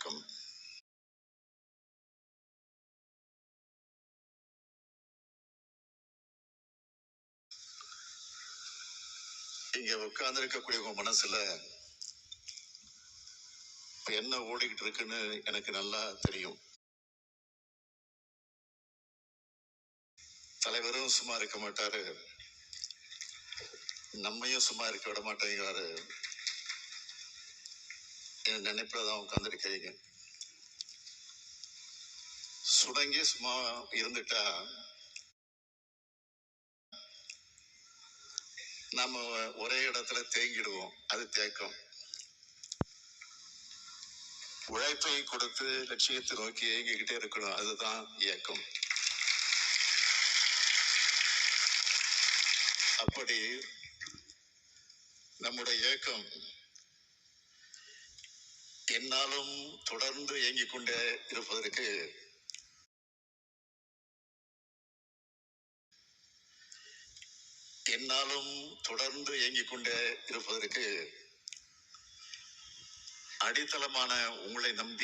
வணக்கம். இங்க உட்கார்ந்து இருக்கக்கூடிய உங்க மனசுல இப்ப என்ன ஓடிக்கிட்டு இருக்குன்னு எனக்கு நல்லா தெரியும். தலைவரும் சும்மா இருக்க மாட்டாரு, நம்மையும் சும்மா இருக்க விட மாட்டேங்கிறாரு. என் நினைப்புலதான் உட்கார்ந்து இருக்கிறீங்க. சுடங்கி சும்மா இருந்துட்டா நம்ம ஒரே இடத்துல தேங்கிடுவோம். அது தேக்கம். உழைப்பை கொடுத்து லட்சியத்தை நோக்கி ஏங்கிக்கிட்டே இருக்கணும். அதுதான் இயக்கம். அப்படி நம்முடைய இயக்கம் என்னாலும் தொடர்ந்து இயங்கிக் கொண்டே இருப்பதற்கு என்னாலும் தொடர்ந்து இயங்கிக் கொண்டே இருப்பதற்கு அடித்தளமான உங்களை நம்பி